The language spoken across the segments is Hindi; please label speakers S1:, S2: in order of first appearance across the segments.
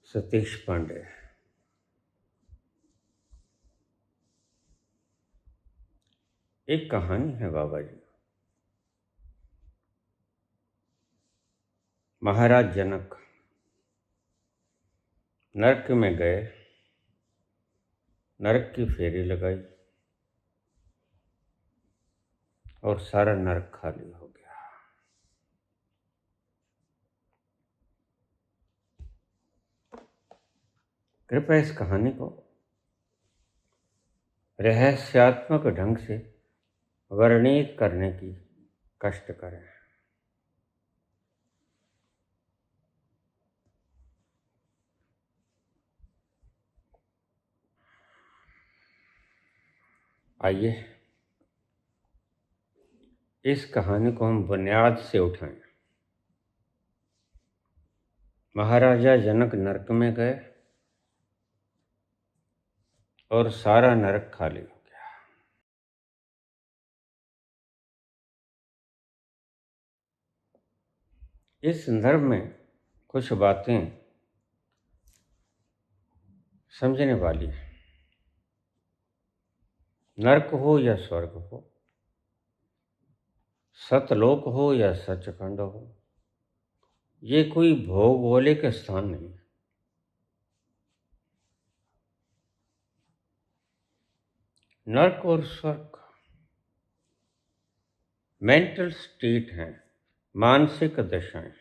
S1: सतीश पांडे। एक कहानी है बाबा जी। महाराज जनक नरक में गए, नरक की फेरी लगाई और सारा नरक खाली हो गया। कृपया इस कहानी को रहस्यात्मक ढंग से वर्णित करने की कष्ट करें। आइए इस कहानी को हम बुनियाद से उठाएं। महाराजा जनक नरक में गए और सारा नरक खाली हो गया। इस संदर्भ में कुछ बातें समझने वाली हैं। नरक हो या स्वर्ग हो, सतलोक हो या सचखंड हो, ये कोई भौगोलिक स्थान नहीं है। नरक और स्वर्ग मेंटल स्टेट हैं, मानसिक दशाएं।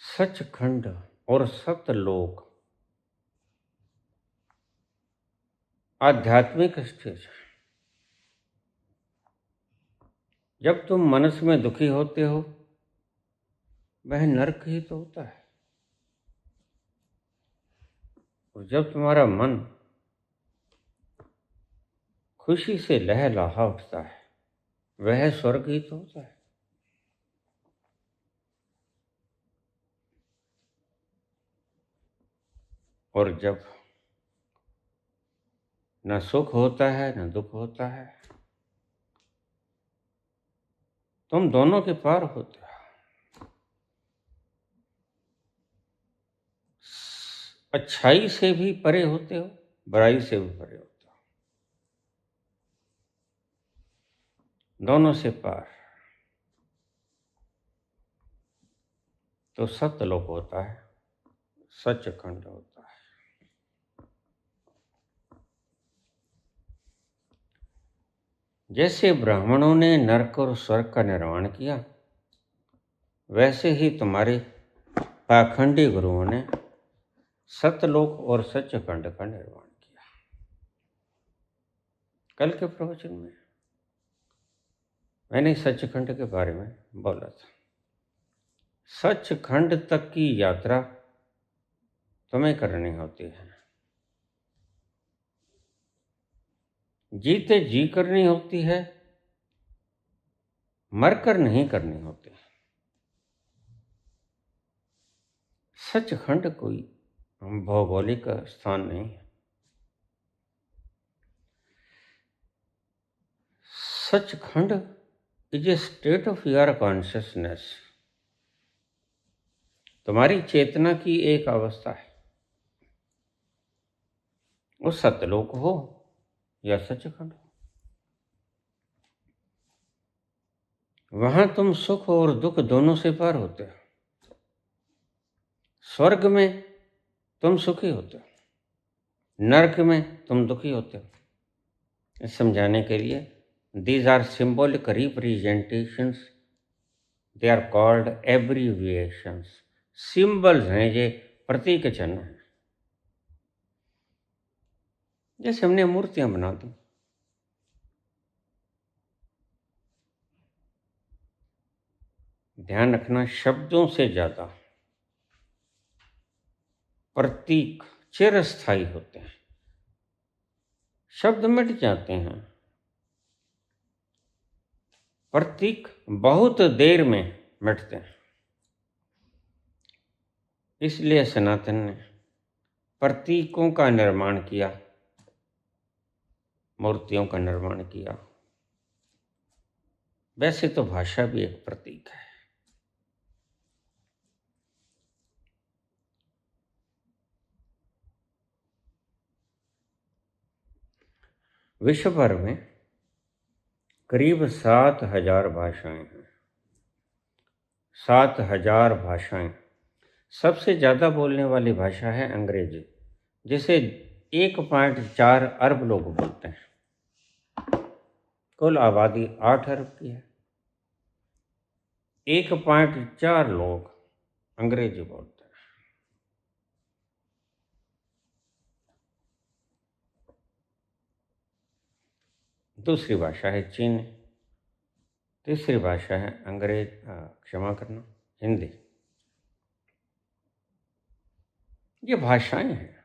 S1: सचखंड और सतलोक आध्यात्मिक स्टेज है। जब तुम मनस में दुखी होते हो, वह नरक ही तो होता है। और जब तुम्हारा मन खुशी से लहलहा उठता है, वह स्वर्ग ही तो होता है। और जब न सुख होता है न दुख होता है, तुम दोनों के पार होते हो। अच्छाई से भी परे होते हो, बुराई से भी परे होते हो, दोनों से पार। तो सतलोक होता है, सचखंड होता है। जैसे ब्राह्मणों ने नरक और स्वर्ग का निर्माण किया, वैसे ही तुम्हारे पाखंडी गुरुओं ने सतलोक और सचखंड का निर्माण किया। कल के प्रवचन में मैंने सचखंड के बारे में बोला था। सचखंड तक की यात्रा तुम्हें करनी होती है, जीते जी करनी होती है, मरकर नहीं करनी होती। सचखंड कोई भौगोलिक स्थान नहीं है। Sachkhand is a state of your consciousness. तुम्हारी चेतना की एक अवस्था है। वो सतलोक हो या सचखंड हो, वहां तुम सुख और दुख दोनों से पार होते हो। स्वर्ग में तुम सुखी होते हो, नरक में तुम दुखी होते हो। समझाने के लिए, these are symbolic representations, they are called abbreviations। Symbols हैं, ये प्रतीक चिन्ह हैं। जैसे हमने मूर्तियां बना दी, ध्यान रखना, शब्दों से ज्यादा प्रतीक चिरस्थायी होते हैं। शब्द मिट जाते हैं, प्रतीक बहुत देर में मिटते हैं। इसलिए सनातन ने प्रतीकों का निर्माण किया, मूर्तियों का निर्माण किया। वैसे तो भाषा भी एक प्रतीक है। विश्व भर में करीब 7,000 भाषाएं हैं। 7,000 भाषाएं। सबसे ज़्यादा बोलने वाली भाषा है अंग्रेजी, जिसे 1.4 अरब लोग बोलते हैं। कुल आबादी 8 अरब की है। 1.4 लोग अंग्रेजी बोलते हैं। दूसरी भाषा है चीनी। तीसरी भाषा है हिंदी। ये भाषाएं हैं,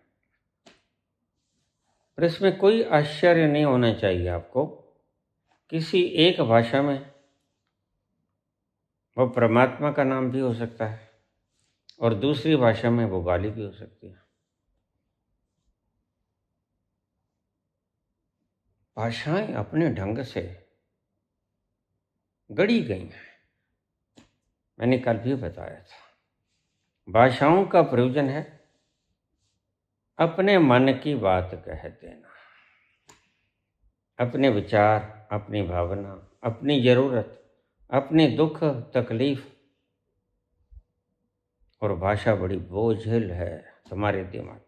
S1: पर इसमें कोई आश्चर्य नहीं होना चाहिए आपको। किसी एक भाषा में वो परमात्मा का नाम भी हो सकता है और दूसरी भाषा में वो गाली भी हो सकती है। भाषाएं अपने ढंग से गढ़ी गई हैं। मैंने कल भी बताया था, भाषाओं का प्रयोजन है अपने मन की बात कह देना, अपने विचार, अपनी भावना, अपनी जरूरत, अपनी दुख तकलीफ। और भाषा बड़ी बोझिल है तुम्हारे दिमाग।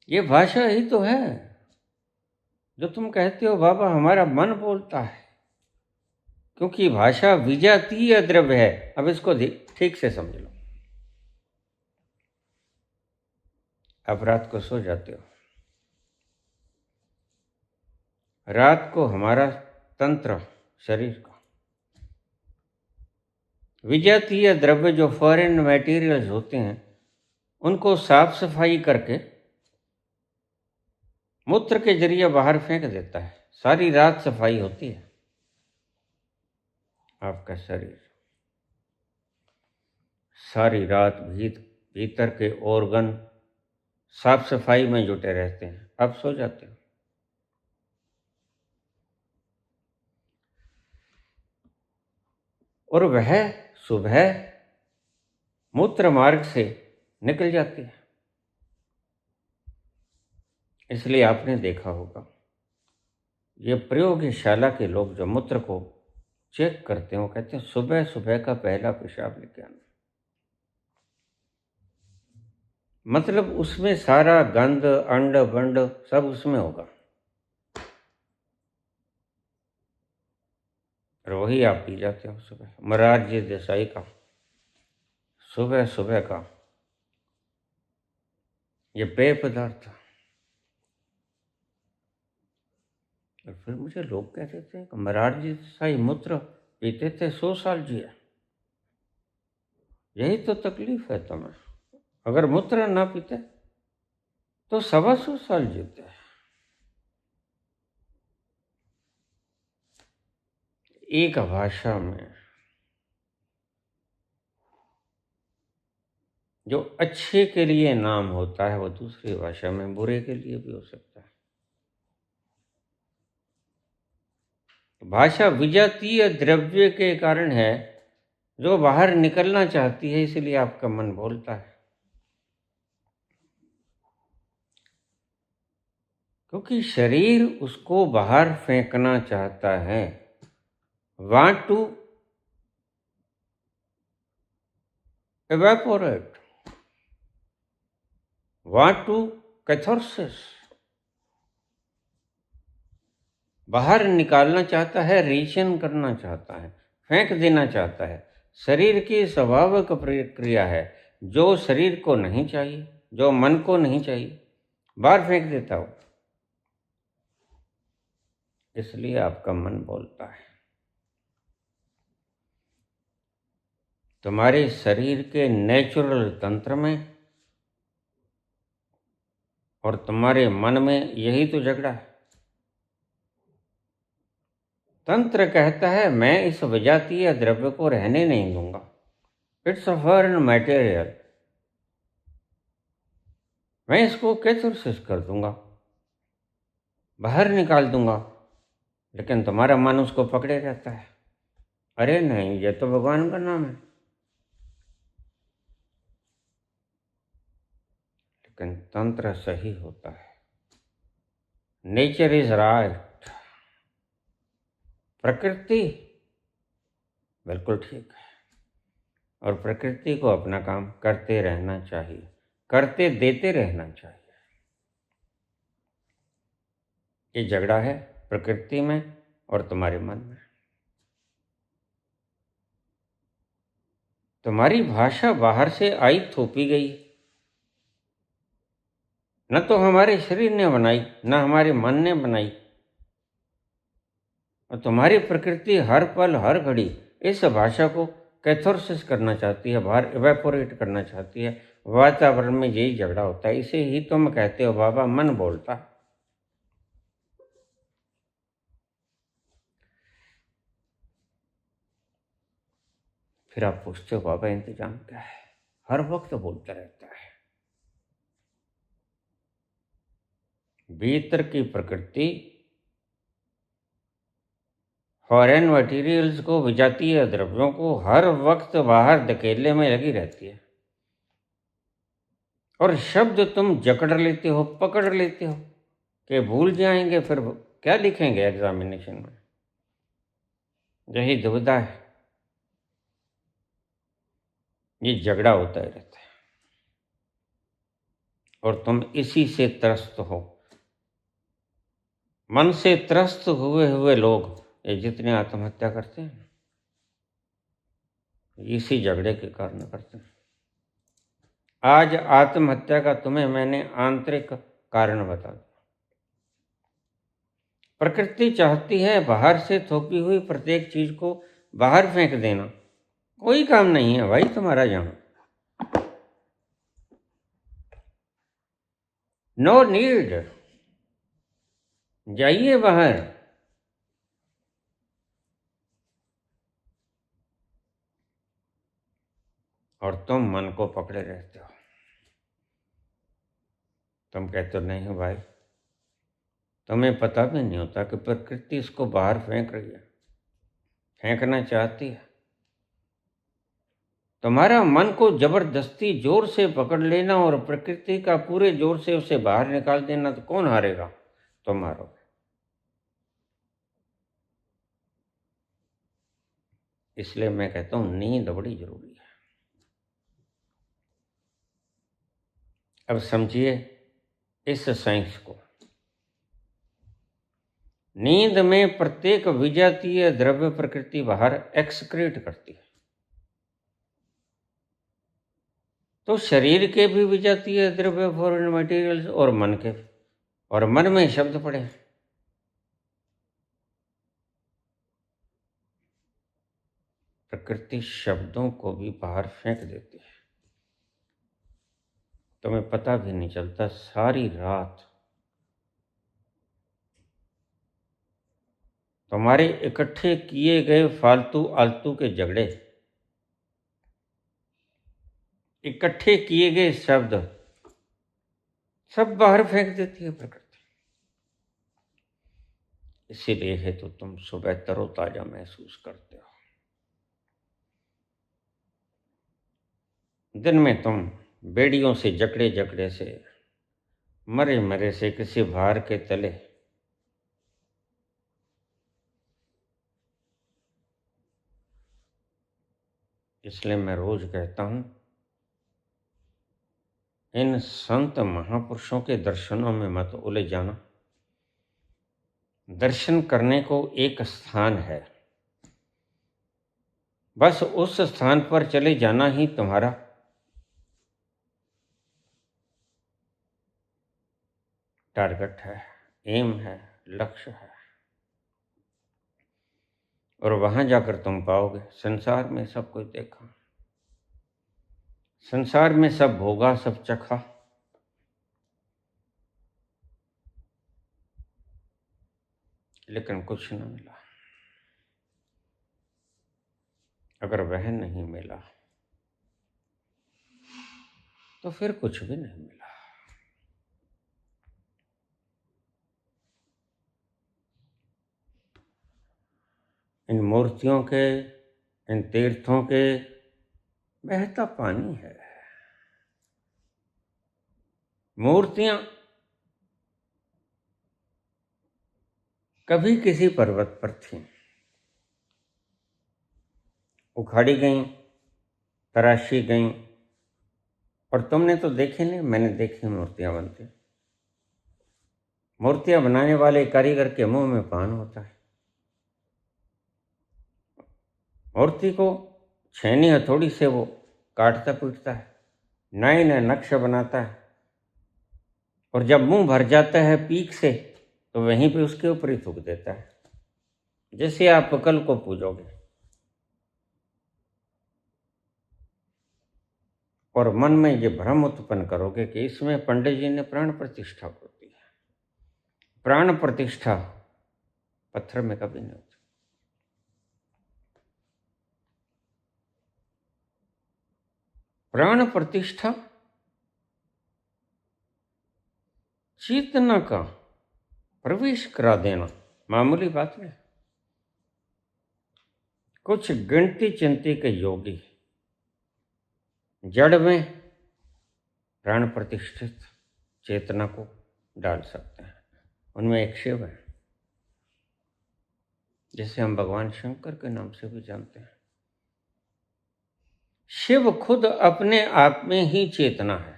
S1: ये भाषा ही तो है जो तुम कहते हो बाबा हमारा मन बोलता है, क्योंकि भाषा विजातीय द्रव्य है। अब इसको ठीक से समझ लो। अब रात को सो जाते हो, रात को हमारा तंत्र शरीर का विजातीय द्रव्य जो फॉरेन मटेरियल्स होते हैं उनको साफ सफाई करके मूत्र के जरिए बाहर फेंक देता है। सारी रात सफाई होती है। आपका शरीर सारी रात भीतर के ऑर्गन साफ सफाई में जुटे रहते हैं। अब सो जाते हो। और वह सुबह मूत्र मार्ग से निकल जाती है। इसलिए आपने देखा होगा ये प्रयोगशाला के लोग जो मूत्र को चेक करते हैं वो कहते हैं सुबह सुबह का पहला पेशाब लेके आना। मतलब उसमें सारा गंध अंड बंड सब उसमें होगा और वही आप पी जाते हो सुबह। मोरारजी देसाई का सुबह सुबह का ये पेय पदार्थ। और फिर मुझे लोग कहते थे कि मोरारजी देसाई मूत्र पीते थे 100 साल जिए। यही तो तकलीफ है तुम्हें। अगर मूत्र ना पीते तो 125 साल जीते। एक भाषा में जो अच्छे के लिए नाम होता है वो दूसरी भाषा में बुरे के लिए भी हो सकता है। भाषा विजातीय द्रव्य के कारण है जो बाहर निकलना चाहती है, इसलिए आपका मन बोलता है। क्योंकि शरीर उसको बाहर फेंकना चाहता है। Want to evaporate, want to catharsis, बाहर निकालना चाहता है, रेशन करना चाहता है, फेंक देना चाहता है। शरीर की स्वाभाविक प्रक्रिया है। जो शरीर को नहीं चाहिए, जो मन को नहीं चाहिए, बाहर फेंक देता हो। इसलिए आपका मन बोलता है। तुम्हारे शरीर के नेचुरल तंत्र में और तुम्हारे मन में यही तो झगड़ा है। तंत्र कहता है मैं इस विजातीय द्रव्य को रहने नहीं दूंगा। इट्स अ फॉरेन मटेरियल, मैं इसको कैथारसिस कर दूंगा, बाहर निकाल दूंगा। लेकिन तुम्हारा मन उसको पकड़े रहता है। अरे नहीं, ये तो भगवान का नाम है। लेकिन तंत्र सही होता है। नेचर इज राइट, प्रकृति बिल्कुल ठीक है, और प्रकृति को अपना काम करते रहना चाहिए, करते देते रहना चाहिए। ये झगड़ा है प्रकृति में और तुम्हारे मन में। तुम्हारी भाषा बाहर से आई थोपी गई, न तो हमारे शरीर ने बनाई, न हमारे मन ने बनाई। और तुम्हारी प्रकृति हर पल हर घड़ी इस भाषा को कैथोरसिस करना चाहती है, बाहर इवेपोरेट करना चाहती है। वातावरण में यही झगड़ा होता है। इसे ही तुम कहते हो बाबा मन बोलता। फिर आप पूछते हो बाबा इंतजाम क्या है? हर वक्त बोलता रहता है। भीतर की प्रकृति फॉरेन मटेरियल्स को, विजातीय द्रव्यों को हर वक्त बाहर धकेलने में लगी रहती है। और शब्द तुम जकड़ लेते हो, पकड़ लेते हो कि भूल जाएंगे, फिर क्या लिखेंगे एग्जामिनेशन में। यही दुविधा है, ये झगड़ा होता ही रहता है। और तुम इसी से त्रस्त हो। मन से त्रस्त हुए हुए लोग ये जितने आत्महत्या करते हैं, इसी झगड़े के कारण करते हैं। आज आत्महत्या का तुम्हें मैंने आंतरिक कारण बता दिया। प्रकृति चाहती है बाहर से थोपी हुई प्रत्येक चीज को बाहर फेंक देना। कोई काम नहीं है भाई तुम्हारा यहां, नो नीड, जाइए बाहर। और तुम मन को पकड़े रहते हो। तुम कहते हो नहीं भाई, तुम्हें पता भी नहीं होता कि प्रकृति इसको बाहर फेंक रही है, फेंकना चाहती है। तुम्हारा मन को जबरदस्ती जोर से पकड़ लेना और प्रकृति का पूरे जोर से उसे बाहर निकाल देना, तो कौन हारेगा? तुम हारोगे। इसलिए मैं कहता हूं नींद बड़ी जरूरी है। अब समझिए इस साइंस को। नींद में प्रत्येक विजातीय द्रव्य प्रकृति बाहर एक्सक्रीट करती है। तो शरीर के भी विजातीय द्रव्य फॉरेन मटेरियल्स और मन के, और मन में शब्द पड़े। प्रकृति शब्दों को भी बाहर फेंक देती है। तुम्हें पता भी नहीं चलता, सारी रात तुम्हारे इकट्ठे किए गए फालतू आलतू के झगड़े, इकट्ठे किए गए शब्द सब बाहर फेंक देती है प्रकृति। इसीलिए है तो तुम सुबह तरोताजा महसूस करते हो। दिन में तुम बेड़ियों से जकड़े जकड़े से, मरे मरे से किसी भार के तले इसलिए मैं रोज कहता हूं, इन संत महापुरुषों के दर्शनों में मत उलझ जाना। दर्शन करने को एक स्थान है, बस उस स्थान पर चले जाना ही तुम्हारा टारगेट है, एम है, लक्ष्य है। और वहां जाकर तुम पाओगे संसार में सब कुछ देखा, संसार में सब भोगा, सब चखा, लेकिन कुछ न मिला। अगर वह नहीं मिला तो फिर कुछ भी नहीं मिला। इन मूर्तियों के, इन तीर्थों के बहता पानी है। मूर्तियां कभी किसी पर्वत पर थी, उखाड़ी गई, तराशी गई, और तुमने तो देखी नहीं, मैंने देखी मूर्तियां बनती। मूर्तियां बनाने वाले कारीगर के मुंह में पान होता है। मूर्ति को छेनी हथौड़ी से वो काटता पीटता है, नए नए नक्शा बनाता है, और जब मुंह भर जाता है पीक से तो वहीं पे उसके ऊपर ही थूक देता है, जैसे आप कल को पूजोगे। और मन में ये भ्रम उत्पन्न करोगे कि इसमें पंडित जी ने प्राण प्रतिष्ठा कर दी है। प्राण प्रतिष्ठा पत्थर में कभी नहीं होती। प्राण प्रतिष्ठा चेतना का प्रवेश करा देना मामूली बात नहीं। कुछ गिनती चिंती के योगी जड़ में प्राण प्रतिष्ठित चेतना को डाल सकते हैं। उनमें एक शिव है, जिसे हम भगवान शंकर के नाम से भी जानते हैं। शिव खुद अपने आप में ही चेतना है।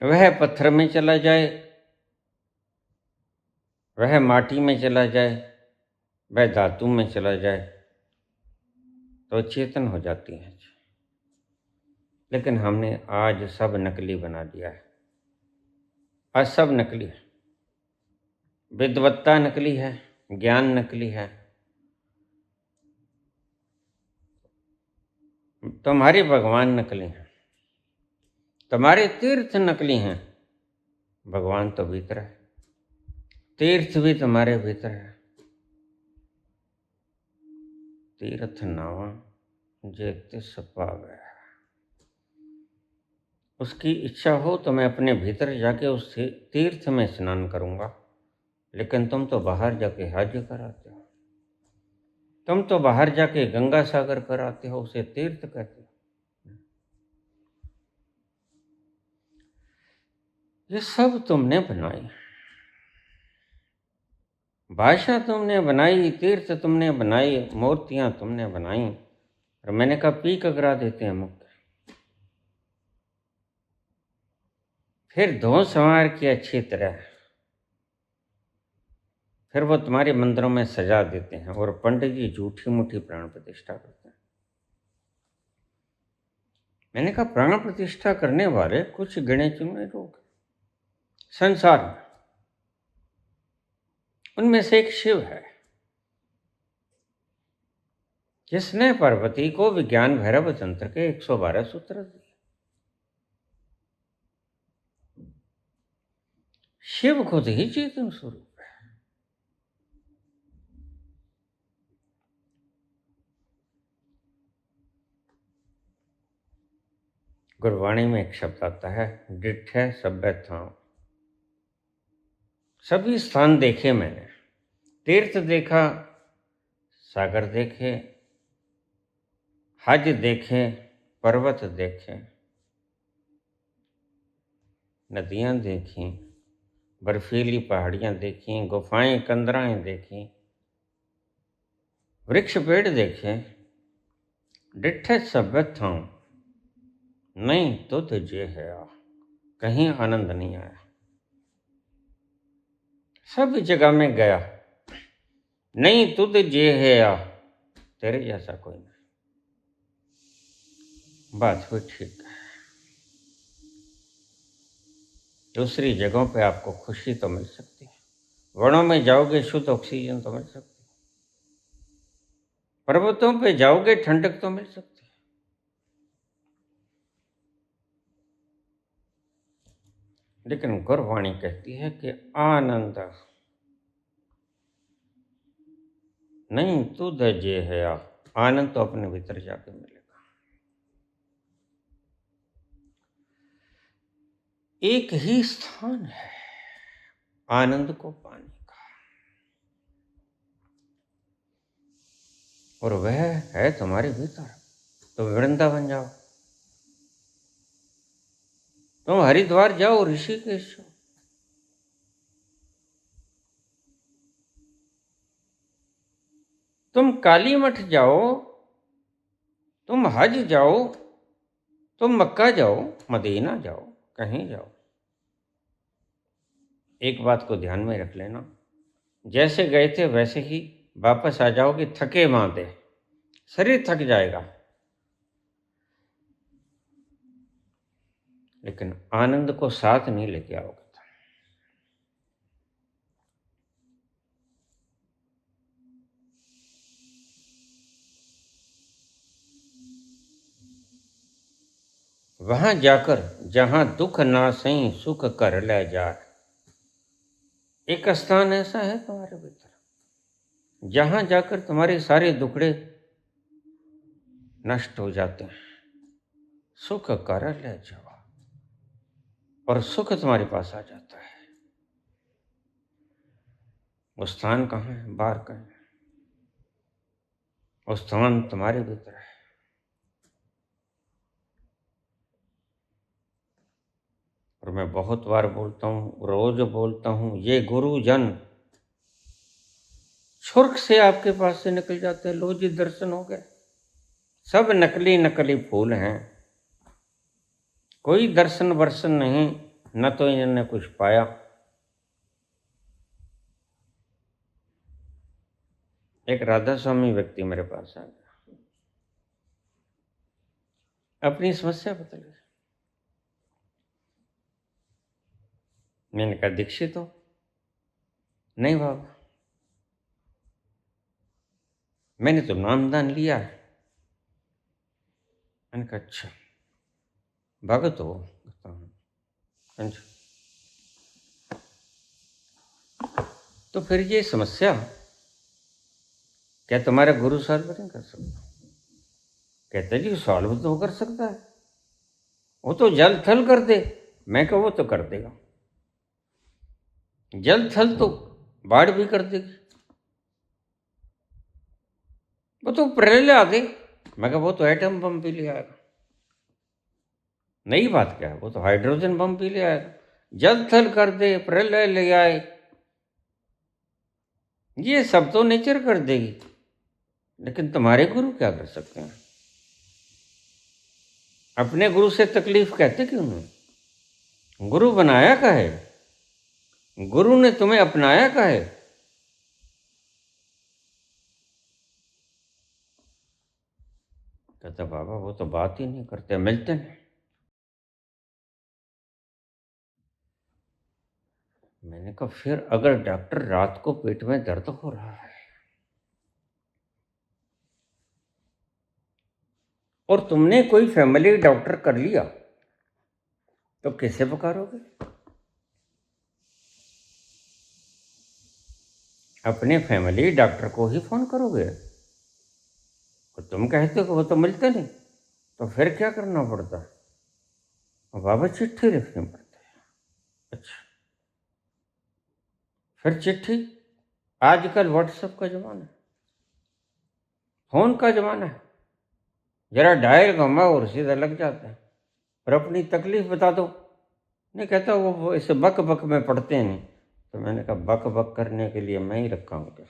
S1: वह पत्थर में चला जाए, वह माटी में चला जाए, वह धातु में चला जाए तो चेतन हो जाती है। लेकिन हमने आज सब नकली बना दिया है। आज सब नकली है। विद्वत्ता नकली है, ज्ञान नकली है। तुम्हारे भगवान नकली हैं, तुम्हारे तीर्थ नकली हैं। भगवान तो भीतर है, तीर्थ भी तुम्हारे भीतर है। तीर्थ नावा जे तिस पावे। उसकी इच्छा हो तो मैं अपने भीतर जाके उस तीर्थ में स्नान करूंगा, लेकिन तुम तो बाहर जाके हज कराते हो, तुम तो बाहर जाके गंगा सागर कराते हो, उसे तीर्थ कहते हो। ये सब तुमने बनाई, भाषा तुमने बनाई, तीर्थ तुमने बनाई, मूर्तियां तुमने बनाई, और मैंने कहा पीक अगरा देते हैं मुक्त। फिर धो संवार की अच्छी तरह, फिर वो तुम्हारे मंदिरों में सजा देते हैं, और पंडित जी झूठी मूठी प्राण प्रतिष्ठा करते हैं। मैंने कहा प्राण प्रतिष्ठा करने वाले कुछ गिने चुने लोग संसार में, उनमें से एक शिव है, जिसने पार्वती को विज्ञान भैरव तंत्र के 112 सूत्र दिए। शिव खुद ही चेतन स्वरूप है। गुरबाणी में एक शब्द आता है, डिठे सभ्य था। सभी स्थान देखे मैंने, तीर्थ देखा, सागर देखे, हज देखे, पर्वत देखे, नदियां देखी, बर्फीली पहाड़ियां देखी, गुफाएं कंदराएं देखी, वृक्ष पेड़ देखे, डिठे सभ्य था। नहीं तुझ जे है आ, कहीं आनंद नहीं आया। सब जगह में गया, नहीं तुझ जे है आ, तेरे जैसा कोई नहीं। बात हुई ठीक है। दूसरी जगहों पे आपको खुशी तो मिल सकती है, वनों में जाओगे शुद्ध ऑक्सीजन तो मिल सकती है, पर्वतों पे जाओगे ठंडक तो मिल सकती है, लेकिन गुरवाणी कहती है कि आनंद नहीं तुझ जे है आ, आनंद तो अपने भीतर जाके मिलेगा। एक ही स्थान है आनंद को पाने का, और वह है तुम्हारे भीतर। तो वृंदावन जाओ, तुम हरिद्वार जाओ, ऋषिकेश जाओ, तुम काली मठ जाओ, तुम हज जाओ, तुम मक्का जाओ, मदीना जाओ, कहीं जाओ, एक बात को ध्यान में रख लेना, जैसे गए थे वैसे ही वापस आ जाओगे, थके मांदे, शरीर थक जाएगा, लेकिन आनंद को साथ नहीं लेके आओगे। वहां जाकर जहां दुख ना सही सुख कर ले जाए, एक स्थान ऐसा है तुम्हारे भीतर जहां जाकर तुम्हारे सारे दुखड़े नष्ट हो जाते हैं, सुख कर ले जाओ, और सुख तुम्हारे पास आ जाता है। वो स्थान कहाँ है? बाहर कहीं, वो स्थान तुम्हारे भीतर है। और मैं बहुत बार बोलता हूँ, रोज बोलता हूँ, ये गुरुजन छुर्क से आपके पास से निकल जाते हैं। लो जी, दर्शन हो गए। सब नकली नकली फूल हैं, कोई दर्शन वर्शन नहीं, न तो इन्होंने कुछ पाया। एक राधा स्वामी व्यक्ति मेरे पास आ गया, अपनी समस्या बता ली। मैंने कहा दीक्षित हो? नहीं बाबा, मैंने तो नामदान लिया है। मैंने कहा अच्छा, भगत हो? कहता हूँ। अच्छा, तो फिर ये समस्या क्या तुम्हारा गुरु सॉल्व नहीं कर सकता? कहते जी सॉल्व तो कर सकता है, वो तो जल थल कर दे। मैं कहा वो तो कर देगा, जल थल तो बाढ़ भी कर देगी, वो तो प्रलय आ दे। मैं कहा वो तो एटम बम भी ले आएगा। नई बात क्या है, वो तो हाइड्रोजन बम भी ले आएगा। जल थल कर दे, प्रलय ले आए, ये सब तो नेचर कर देगी, लेकिन तुम्हारे गुरु क्या कर सकते हैं? अपने गुरु से तकलीफ कहते क्यों नहीं? गुरु बनाया का है, गुरु ने तुम्हें अपनाया का है। कहता बाबा वो तो बात ही नहीं करते, मिलते नहीं। मैंने कहा फिर अगर डॉक्टर रात को पेट में दर्द हो रहा है और तुमने कोई फैमिली डॉक्टर कर लिया, तो कैसे पुकारोगे? अपने फैमिली डॉक्टर को ही फोन करोगे। और तुम कहते हो कि वो तो मिलते नहीं, तो फिर क्या करना पड़ता है? बाबा चिट्ठी लिखनी पड़ती है। अच्छा, फिर चिट्ठी? आजकल व्हाट्सएप का जमाना है, फोन का जमाना है, जरा डायल घुमाओ और सीधा लग जाता है। और अपनी तकलीफ बता दो। नहीं, कहता वो इसे बक बक में पढ़ते नहीं। तो मैंने कहा बक बक करने के लिए मैं ही रखा हूँ क्या?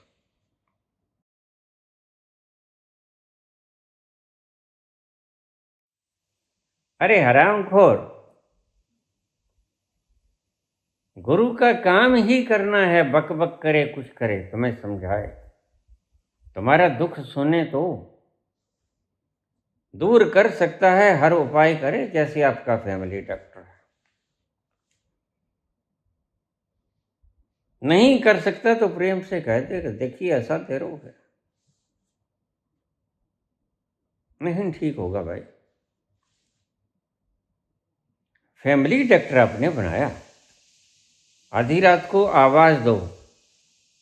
S1: अरे हरामखोर, गुरु का काम ही करना है, बक बक करे कुछ करे, तुम्हें समझाए, तुम्हारा दुख सुने तो दूर कर सकता है, हर उपाय करे, जैसे आपका फैमिली डॉक्टर है। नहीं कर सकता तो प्रेम से कह दे कि देखिए ऐसा दे रोग है, नहीं ठीक होगा भाई। फैमिली डॉक्टर आपने बनाया, आधी रात को आवाज दो,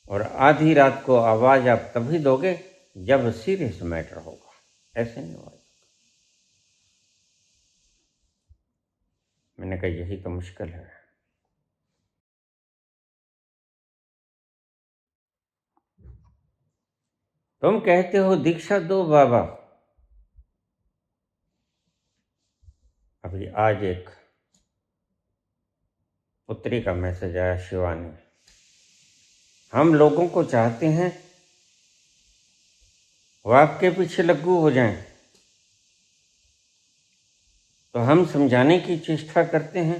S1: और आधी रात को आवाज आप तभी दोगे जब सीरियस मैटर होगा, ऐसे नहीं होगा। मैंने कहा यही तो मुश्किल है। तुम कहते हो दीक्षा दो बाबा। अभी आज एक पुत्री का मैसेज आया, शिवानी, हम लोगों को चाहते हैं वो आपके पीछे लग्गू हो जाएं, तो हम समझाने की चेष्टा करते हैं,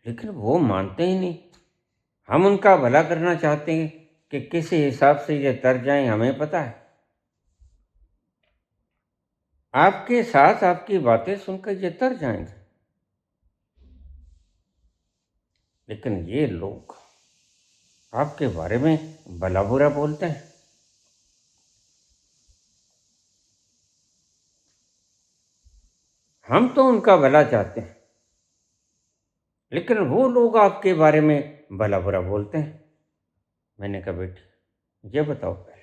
S1: लेकिन वो मानते ही नहीं। हम उनका भला करना चाहते हैं कि किस हिसाब से ये तर जाएं, हमें पता है। आपके साथ आपकी बातें सुनकर ये तर जाएंगे, लेकिन ये लोग आपके बारे में भला बुरा बोलते हैं। हम तो उनका भला चाहते हैं, लेकिन वो लोग आपके बारे में भला बुरा बोलते हैं। मैंने कहा, बेटी ये बताओ, पहले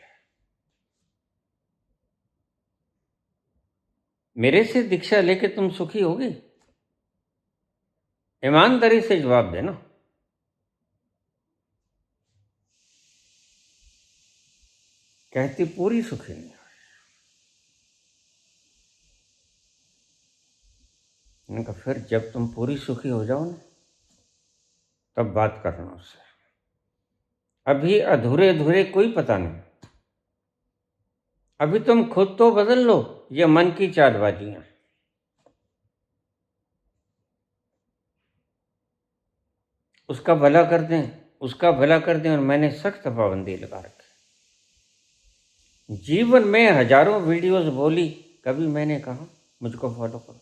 S1: मेरे से दीक्षा लेके तुम सुखी होगी? ईमानदारी से जवाब देना। कहती, पूरी सुखी नहीं। मैंने कहा, फिर जब तुम पूरी सुखी हो जाओ ना, तब बात करना उससे। अभी अधूरे अधूरे कोई पता नहीं। अभी तुम खुद तो बदल लो, ये मन की चालबाजियां। उसका भला कर दें, उसका भला कर दें, और मैंने सख्त पाबंदी लगा रखी। जीवन में हजारों वीडियोस बोली, कभी मैंने कहा मुझको फॉलो करो,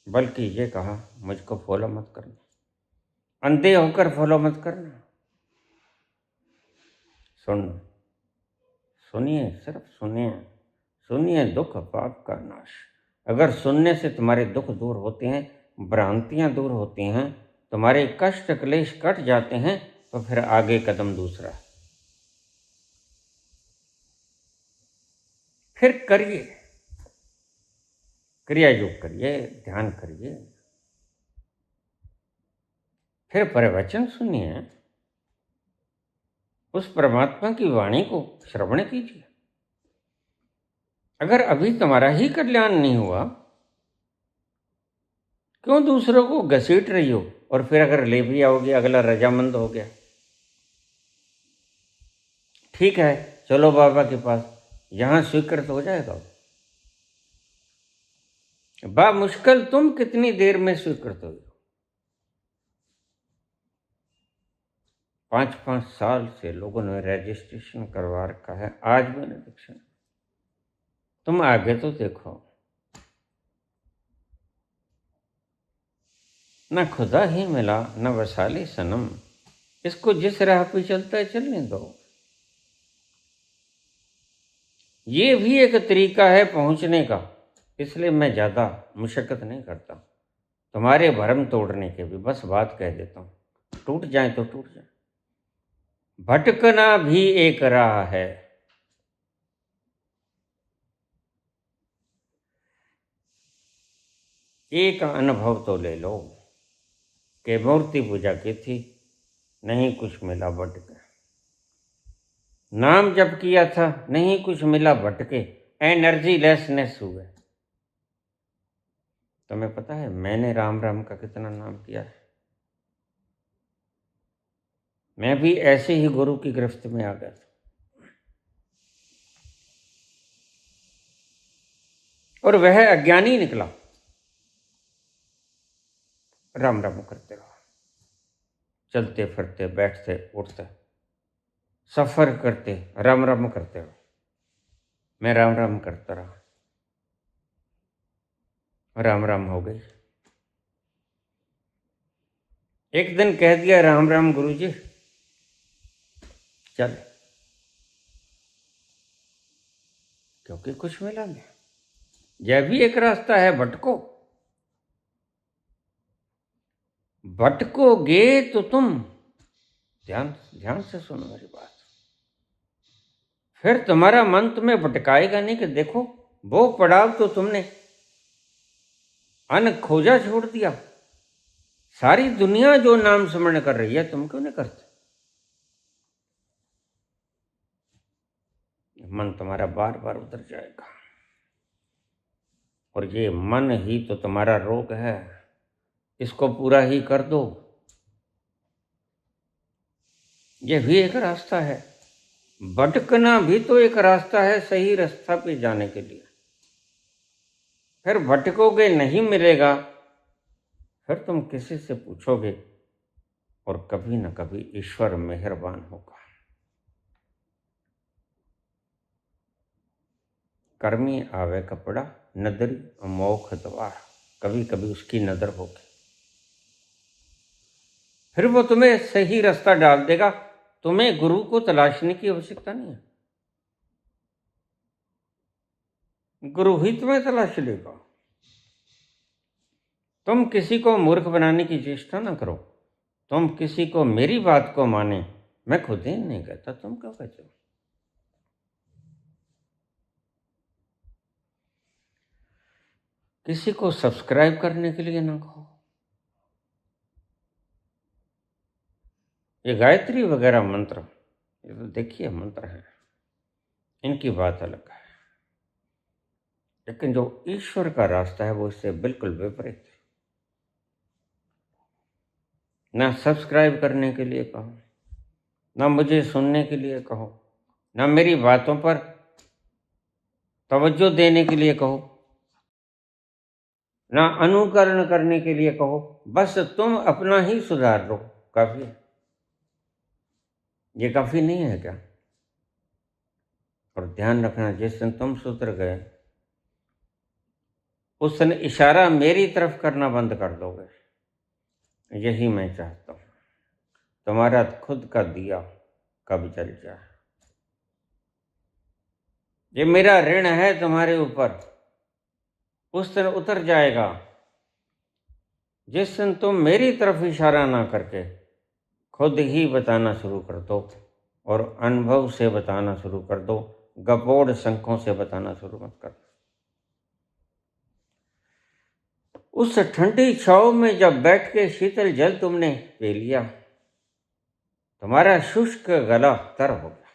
S1: बल्कि ये कहा मुझको फॉलो मत करना, अंधे होकर फॉलो मत करना। सुनिए, सिर्फ सुनिए, सुनिए, दुख पाप का नाश। अगर सुनने से तुम्हारे दुख दूर होते हैं, भ्रांतियां दूर होती हैं, तुम्हारे कष्ट क्लेश कट जाते हैं, तो फिर आगे कदम दूसरा। फिर करिए, क्रिया योग करिए, ध्यान करिए, फिर प्रवचन सुनिए, उस परमात्मा की वाणी को श्रवण कीजिए। अगर अभी तुम्हारा ही कल्याण नहीं हुआ, क्यों दूसरों को घसीट रही हो? और फिर अगर ले भी आओगे, अगला रजामंद हो गया, ठीक है चलो बाबा के पास, यहां स्वीकृत हो जाएगा। बा मुश्किल तुम कितनी देर में स्वीकृत हो? 5-5 साल से लोगों ने रजिस्ट्रेशन करवा रखा है, आज मैंने दीक्षा। तुम आगे तो देखो, न खुदा ही मिला न वसाली सनम, इसको जिस राह पे चलता है चलने दो। ये भी एक तरीका है पहुंचने का, इसलिए मैं ज्यादा मुशक्कत नहीं करता। तुम्हारे भरम तोड़ने के भी बस बात कह देता हूं, टूट जाए तो टूट जाए। भटकना भी एक राह है। एक अनुभव तो ले लो कि मूर्ति पूजा की थी, नहीं कुछ मिला, भटके। नाम जप किया था, नहीं कुछ मिला, भटके, एनर्जी लेसनेस हुए। तुम्हें पता है मैंने राम राम का कितना नाम किया है? मैं भी ऐसे ही गुरु की गिरफ्त में आ गया था, और वह अज्ञानी निकला। राम राम करते रहो, चलते फिरते बैठते उठते सफर करते राम राम करते रहो। मैं राम राम करता रहा, राम राम हो गई। एक दिन कह दिया राम राम गुरुजी, चल, क्योंकि कुछ मिला नहीं। यह भी एक रास्ता है, भटको। भटकोगे तो तुम, ध्यान ध्यान से सुनो मेरी बात, फिर तुम्हारा मन तुम्हें भटकाएगा नहीं कि देखो वो पड़ाव तो तुमने अन खोजा छोड़ दिया। सारी दुनिया जो नाम स्मरण कर रही है, तुम क्यों नहीं करते? मन तुम्हारा बार बार उतर जाएगा, और ये मन ही तो तुम्हारा रोग है, इसको पूरा ही कर दो। ये भी एक रास्ता है, भटकना भी तो एक रास्ता है सही रास्ता पे जाने के लिए। फिर भटकोगे, नहीं मिलेगा, फिर तुम किसी से पूछोगे, और कभी न कभी ईश्वर मेहरबान होगा। कर्मी आवे कपड़ा, नदरी अमोख द्वार, कभी कभी उसकी नजर होगी, फिर वो तुम्हें सही रास्ता डाल देगा। तुम्हें गुरु को तलाशने की आवश्यकता नहीं है, गुरु ही तुम्हें तलाश लेगा। तुम किसी को मूर्ख बनाने की चेष्टा ना करो। तुम किसी को मेरी बात को माने, मैं खुद ही नहीं कहता, तुम क्यों कहते हो? किसी को सब्सक्राइब करने के लिए ना कहो। ये गायत्री वगैरह मंत्र, ये तो देखिए मंत्र हैं, इनकी बात अलग है, लेकिन जो ईश्वर का रास्ता है वो इससे बिल्कुल विपरीत है। ना सब्सक्राइब करने के लिए कहो, ना मुझे सुनने के लिए कहो, ना मेरी बातों पर तवज्जो देने के लिए कहो, ना अनुकरण करने के लिए कहो। बस तुम अपना ही सुधार लो, काफी है। ये काफी नहीं है क्या? और ध्यान रखना, जिस दिन तुम सुधर गए उस दिन इशारा मेरी तरफ करना बंद कर दोगे। यही मैं चाहता हूं, तुम्हारा खुद का दिया कब जल जाए। ये मेरा ऋण है तुम्हारे ऊपर, उस दिन उतर जाएगा जिस दिन तुम मेरी तरफ इशारा ना करके खुद ही बताना शुरू कर दो, और अनुभव से बताना शुरू कर दो, गपोड़ शंखों से बताना शुरू मत कर दो। उस ठंडी छाव में जब बैठ के शीतल जल तुमने पी लिया, तुम्हारा शुष्क गला तर हो गया।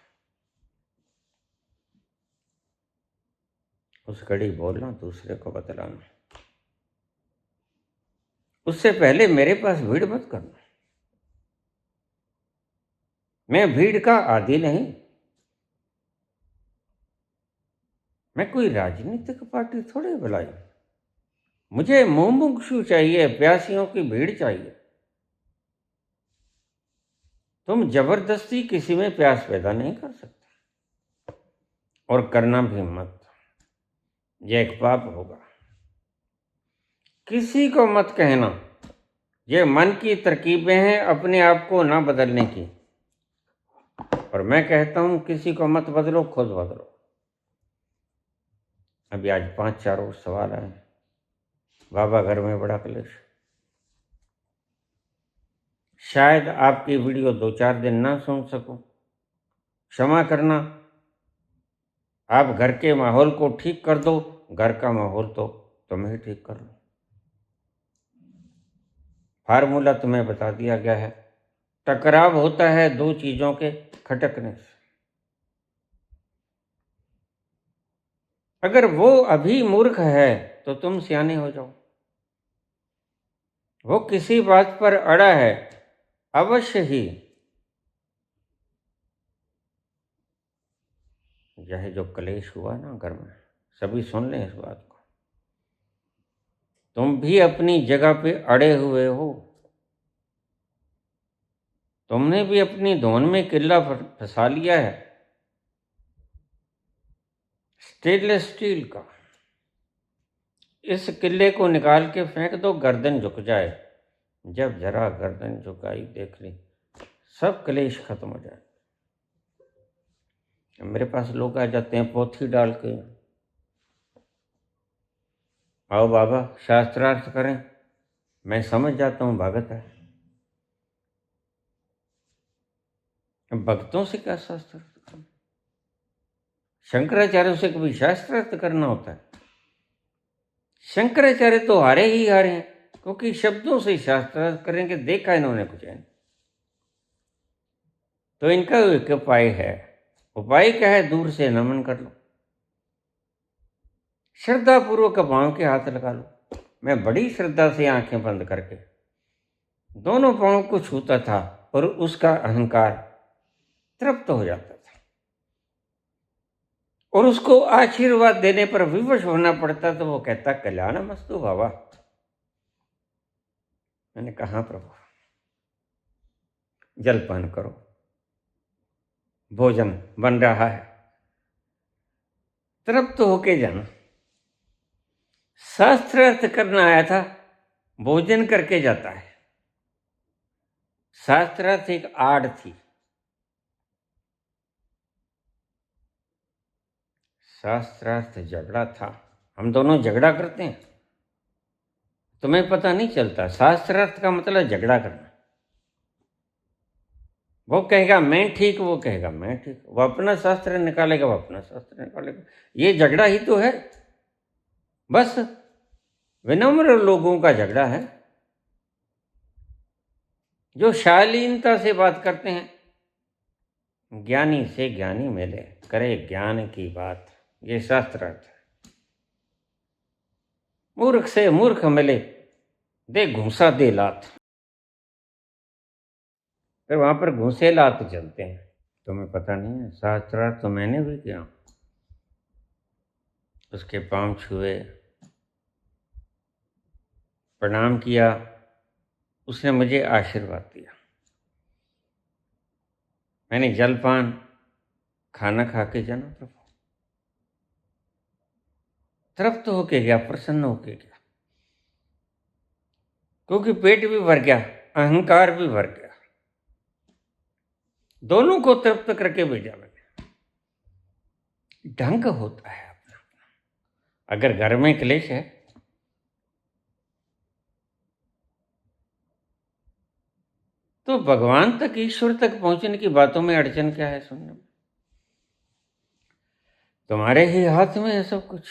S1: उस घड़ी बोलना, दूसरे को बतलाना, उससे पहले मेरे पास भीड़ मत करना। मैं भीड़ का आदी नहीं, मैं कोई राजनीतिक पार्टी थोड़े बुलाई। मुझे मुमुक्षु चाहिए, प्यासियों की भीड़ चाहिए। तुम जबरदस्ती किसी में प्यास पैदा नहीं कर सकते, और करना भी मत, यह एक पाप होगा। किसी को मत कहना ये मन की तरकीबें हैं अपने आप को ना बदलने की, और मैं कहता हूं किसी को मत बदलो, खुद बदलो। अभी आज 5-4 और सवाल आए। बाबा घर में बड़ा क्लेश, शायद आपकी वीडियो 2-4 दिन ना सुन सकूं, क्षमा करना। आप घर के माहौल को ठीक कर दो, घर का माहौल तो तुम्हें ठीक कर लो। फार्मूला तुम्हें बता दिया गया है, टकराव होता है दो चीजों के खटकने से। अगर वो अभी मूर्ख है तो तुम सियाने हो जाओ। वो किसी बात पर अड़ा है, अवश्य ही यह जो क्लेश हुआ ना घर में, सभी सुन लें इस बात को। तुम भी अपनी जगह पे अड़े हुए हो, तुमने भी अपनी धोन में किल्ला फंसा लिया है, स्टेनलेस स्टील का। इस किले को निकाल के फेंक दो, गर्दन झुक जाए। जब जरा गर्दन झुकाई, देख ली, सब क्लेश खत्म हो जाए। मेरे पास लोग आ जाते हैं पोथी डाल के, आओ बाबा शास्त्रार्थ करें। मैं समझ जाता हूं भगत है, भक्तों से क्या शास्त्रार्थ करना? शंकराचार्य से कभी शास्त्रार्थ करना होता है? शंकराचार्य तो हारे ही हारे हैं, क्योंकि शब्दों से शास्त्रार्थ करेंगे, देखा इन्होंने कुछ है। तो इनका एक उपाय है। उपाय क्या है? दूर से नमन कर लो। श्रद्धा पूर्वक पांव के हाथ लगा लो। मैं बड़ी श्रद्धा से आंखें बंद करके दोनों पांव को छूता था और उसका अहंकार तृप्त हो जाता था और उसको आशीर्वाद देने पर विवश होना पड़ता तो वो कहता कल्याण मस्तु बाबा। मैंने कहा प्रभु, जलपान करो, भोजन बन रहा है, तृप्त होके जाना। शास्त्र अर्थ करना आया था, भोजन करके जाता है। शास्त्रार्थ एक आड़ थी। शास्त्रार्थ झगड़ा था। हम दोनों झगड़ा करते हैं, तुम्हें पता नहीं चलता। शास्त्रार्थ का मतलब झगड़ा करना। वो कहेगा मैं ठीक, वो कहेगा मैं ठीक, वो अपना शास्त्र निकालेगा, वो अपना शास्त्र निकालेगा। ये झगड़ा ही तो है, बस विनम्र लोगों का झगड़ा है जो शालीनता से बात करते हैं। ज्ञानी से ज्ञानी मिले, करे ज्ञान की बात, ये शास्त्रार्थ है। मूर्ख से मूर्ख मिले, दे घूसा दे लात। फिर वहां पर घूसे लात चलते हैं। तुम्हें पता नहीं है, शास्त्रार्थ तो मैंने भी किया। उसके पांव छुए, प्रणाम किया, उसने मुझे आशीर्वाद दिया। मैंने जलपान खाना खा के जाना प्रभु, तृप्त होके गया, प्रसन्न होके गया, क्योंकि पेट भी भर गया, अहंकार भी भर गया। दोनों को तृप्त करके भेजा मैंने। ढंग होता है अपना अपना। अगर घर में क्लेश है तो भगवान तक, ईश्वर तक पहुंचने की बातों में अड़चन क्या है सुनने में? तुम्हारे ही हाथ में है सब कुछ।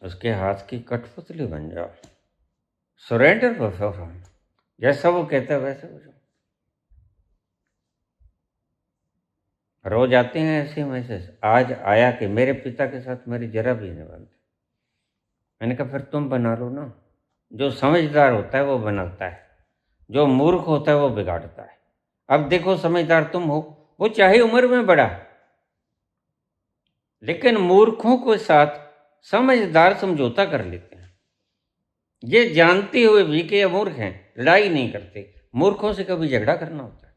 S1: उसके हाथ की कठपुतली बन जाओ, सरेंडर परफॉर्म, जैसा वो कहता है वैसे हो जाओ। रोज आते हैं ऐसे मैसेज, आज आया कि मेरे पिता के साथ मेरी जरा भी नहीं बनती। मैंने कहा फिर तुम बना लो ना। जो समझदार होता है वो बनाता है, जो मूर्ख होता है वो बिगाड़ता है। अब देखो, समझदार तुम हो, वो चाहे उम्र में बड़ा, लेकिन मूर्खों के साथ समझदार समझौता कर लेते हैं। ये जानते हुए भी कि ये मूर्ख हैं, लड़ाई नहीं करते। मूर्खों से कभी झगड़ा करना होता है,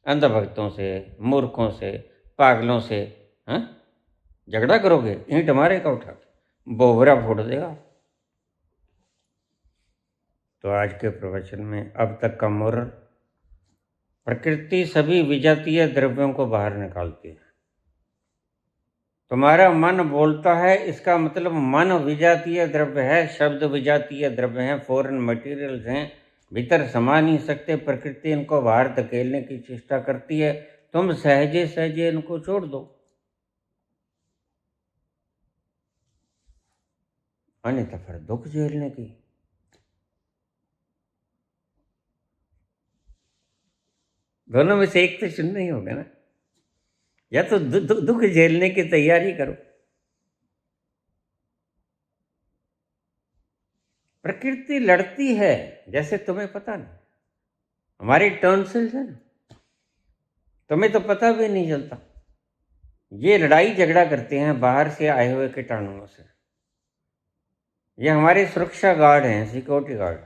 S1: अंधभक्तों से, मूर्खों से, पागलों से। हाँ, झगड़ा करोगे, ईंट मारेगा उठा के, बोहरा फोड़ देगा। तो आज के प्रवचन में अब तक का मोरल, प्रकृति सभी विजातीय द्रव्यों को बाहर निकालती है। तुम्हारा मन बोलता है, इसका मतलब मन विजातीय द्रव्य है, शब्द विजातीय द्रव्य हैं, फॉरेन मटेरियल्स हैं, भीतर समा नहीं सकते। प्रकृति इनको बाहर धकेलने की चेष्टा करती है, तुम सहजे सहजे इनको छोड़ दो, अन्यथा फिर दुख झेलने की। दोनों में से एक तो चुनना ही होगा ना, या तो दुख झेलने की तैयारी करो। प्रकृति लड़ती है, जैसे तुम्हें पता नहीं, हमारी टॉन्सिल्स है ना, तुम्हें तो पता भी नहीं चलता। ये लड़ाई झगड़ा करते हैं बाहर से आए हुए कीटाणुओं से। ये हमारे सुरक्षा गार्ड हैं, सिक्योरिटी गार्ड।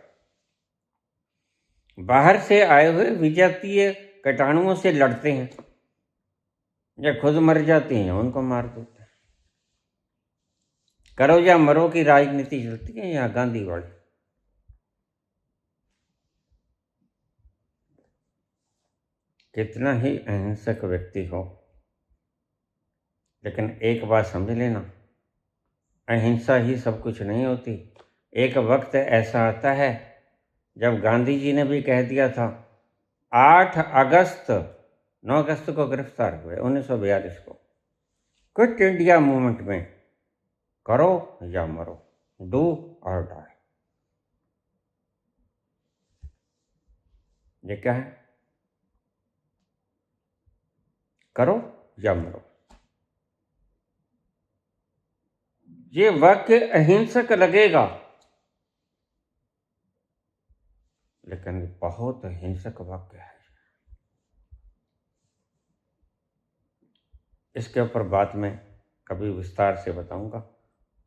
S1: बाहर से आए हुए विजातीय कीटाणुओं से लड़ते हैं, या खुद मर जाते हैं, उनको मार देते हैं। करो या मरो की राजनीति चलती है यहाँ गांधी वाली। कितना ही अहिंसक व्यक्ति हो, लेकिन एक बात समझ लेना, अहिंसा ही सब कुछ नहीं होती। एक वक्त ऐसा आता है जब गांधी जी ने भी कह दिया था, 8 अगस्त 9 अगस्त को गिरफ्तार हुए 1942 को, क्विट इंडिया मूवमेंट में, करो या मरो, डू और डाई। ये क्या है? करो या मरो। ये वाक्य अहिंसक लगेगा, लेकिन बहुत हिंसक वाक्य है। इसके ऊपर बात में कभी विस्तार से बताऊंगा।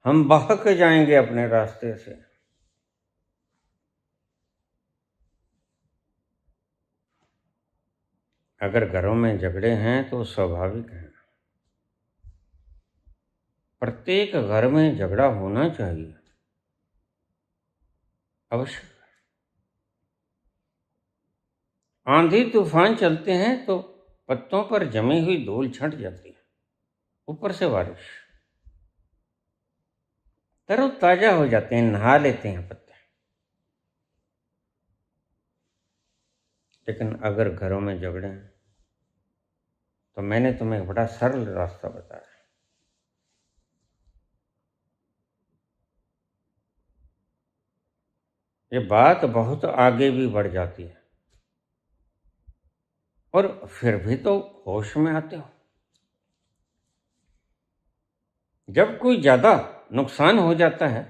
S1: हम बहक जाएंगे अपने रास्ते से। अगर घरों में झगड़े हैं तो स्वाभाविक है, प्रत्येक घर में झगड़ा होना चाहिए, अवश्य। आंधी तूफान चलते हैं तो पत्तों पर जमी हुई धूल छंट जाती है, ऊपर से बारिश, तरोताजा हो जाते हैं, नहा लेते हैं पत्ते। लेकिन अगर घरों में झगड़े हैं तो मैंने तुम्हें एक बड़ा सरल रास्ता बताया। ये बात बहुत आगे भी बढ़ जाती है और फिर भी तो होश में आते हो। जब कोई ज्यादा नुकसान हो जाता है,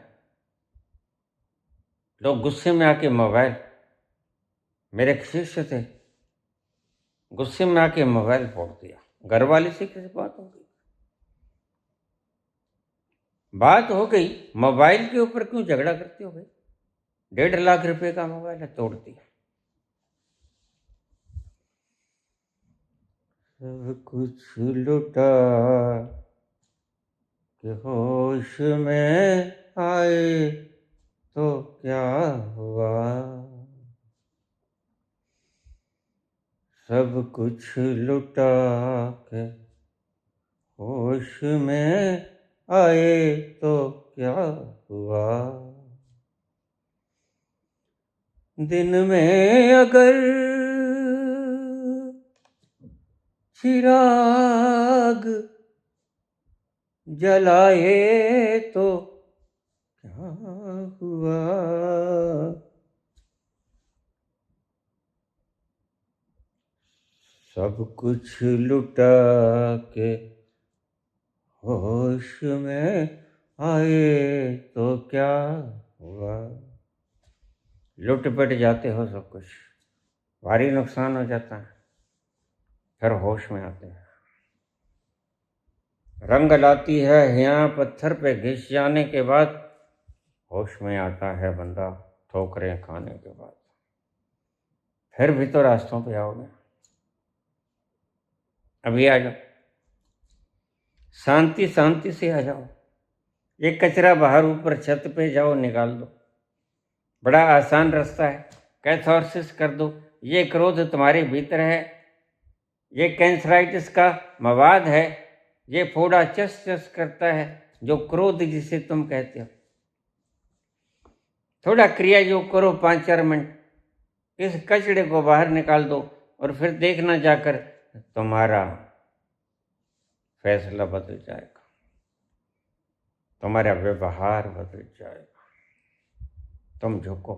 S1: लोग गुस्से में आके मोबाइल, मेरे एक शिष्य थे, गुस्से में आके मोबाइल फोड़ दिया। घर वाले से किसी बात हो गई, मोबाइल के ऊपर क्यों झगड़ा करते हो भाई? 1.5 लाख रुपए का मोबाइल है, तोड़ दिया। सब कुछ लुटा कि होश में आए तो क्या हुआ, सब कुछ लुटा के होश में आए तो क्या हुआ, दिन में अगर चिराग जलाए तो क्या हुआ, सब कुछ लुटा के होश में आए तो क्या हुआ। लुट पट जाते हो सब कुछ, भारी नुकसान हो जाता है, फिर होश में आते हैं। रंग लाती है हिया पत्थर पे घिस जाने के बाद, होश में आता है बंदा ठोकरें खाने के बाद। फिर भी तो रास्तों पे आओगे। अभी आ जाओ, शांति शांति से आ जाओ। ये कचरा बाहर ऊपर छत पे जाओ, निकाल दो। बड़ा आसान रास्ता है, कैथारसिस कर दो। ये क्रोध तुम्हारे भीतर है, ये कैंसराइटिस का मवाद है, ये फोड़ा चस चस करता है, जो क्रोध जिसे तुम कहते हो। थोड़ा क्रिया योग करो 5-4 मिनट, इस कचड़े को बाहर निकाल दो और फिर देखना जाकर तुम्हारा फैसला बदल जाएगा, तुम्हारा व्यवहार बदल जाएगा। तुम झुको।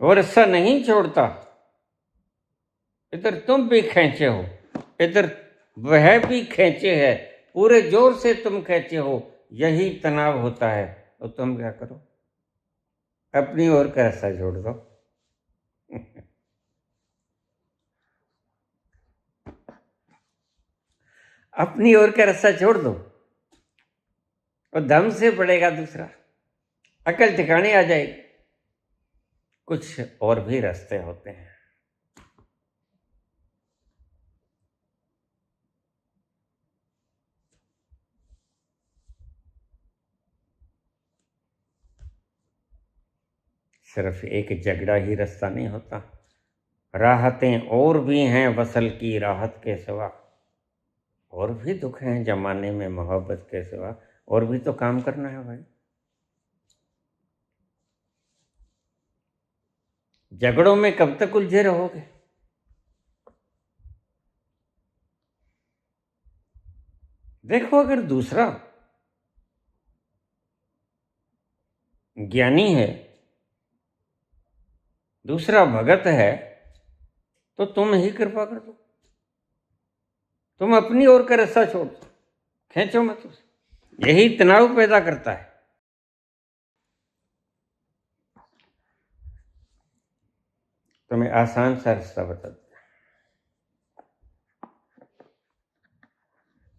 S1: और ऐसा नहीं छोड़ता, इधर तुम भी खींचे हो, इधर वह भी खींचे है, पूरे जोर से तुम खींचे हो, यही तनाव होता है। तो तुम क्या करो, अपनी ओर का रास्ता छोड़ दो। अपनी ओर का रास्ता छोड़ दो और दम से पड़ेगा दूसरा, अकल ठिकाने आ जाएगी। कुछ और भी रास्ते होते हैं। सिर्फ एक झगड़ा ही रास्ता नहीं होता, राहतें और भी हैं वसल की राहत के सिवा। और भी दुख हैं जमाने में मोहब्बत के सिवा, और भी तो काम करना है भाई। झगड़ों में कब तक उलझे रहोगे? देखो, अगर दूसरा ज्ञानी है, दूसरा भगत है, तो तुम ही कृपा कर दो। तुम अपनी ओर का रास्ता छोड़ दो, खींचो मत उसे। यही तनाव पैदा करता है। तो मैं आसान सा रास्ता बता दूं,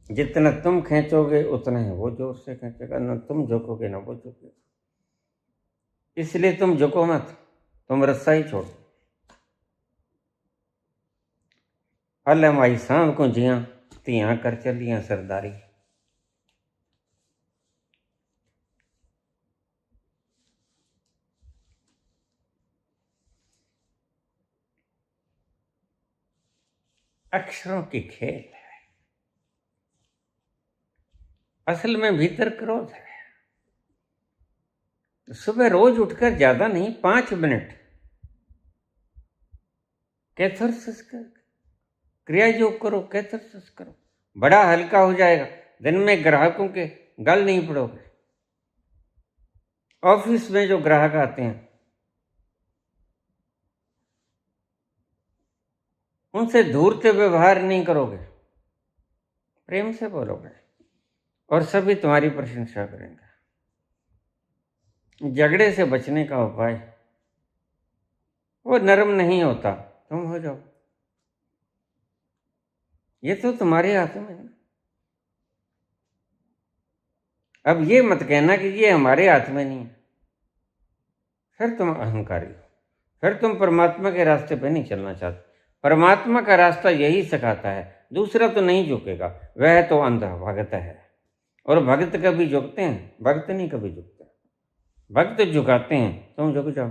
S1: जितना तुम खींचोगे उतना ही वो जोर से खींचेगा, ना तुम झुकोगे ना वो झुकेगा। इसलिए तुम झुको मत, तुम रस्सा ही छोड़ो। अल माई सांभ को जिया तियां कर चलियां सरदारी। अक्षरों की खेल है, असल में भीतर क्रोध है। सुबह रोज उठकर ज्यादा नहीं 5 मिनट कैथारसिस कर क्रिया योग करो, कैथारसिस करो, बड़ा हल्का हो जाएगा। दिन में ग्राहकों के गल नहीं पड़ोगे। ऑफिस में जो ग्राहक आते हैं उनसे धूर्त व्यवहार नहीं करोगे, प्रेम से बोलोगे और सभी तुम्हारी प्रशंसा करेंगे। झगड़े से बचने का उपाय, वो नरम नहीं होता, तुम हो जाओ। ये तो तुम्हारे हाथ में है। अब ये मत कहना कि ये हमारे हाथ में नहीं है, फिर तुम अहंकारी हो, फिर तुम परमात्मा के रास्ते पे नहीं चलना चाहते। परमात्मा का रास्ता यही सिखाता है, दूसरा तो नहीं झुकेगा, वह तो अंधा भगत है। और भगत कभी झुकते हैं? भगत नहीं कभी झुकते, भक्त झुकाते हैं। तुम झुक जाओ।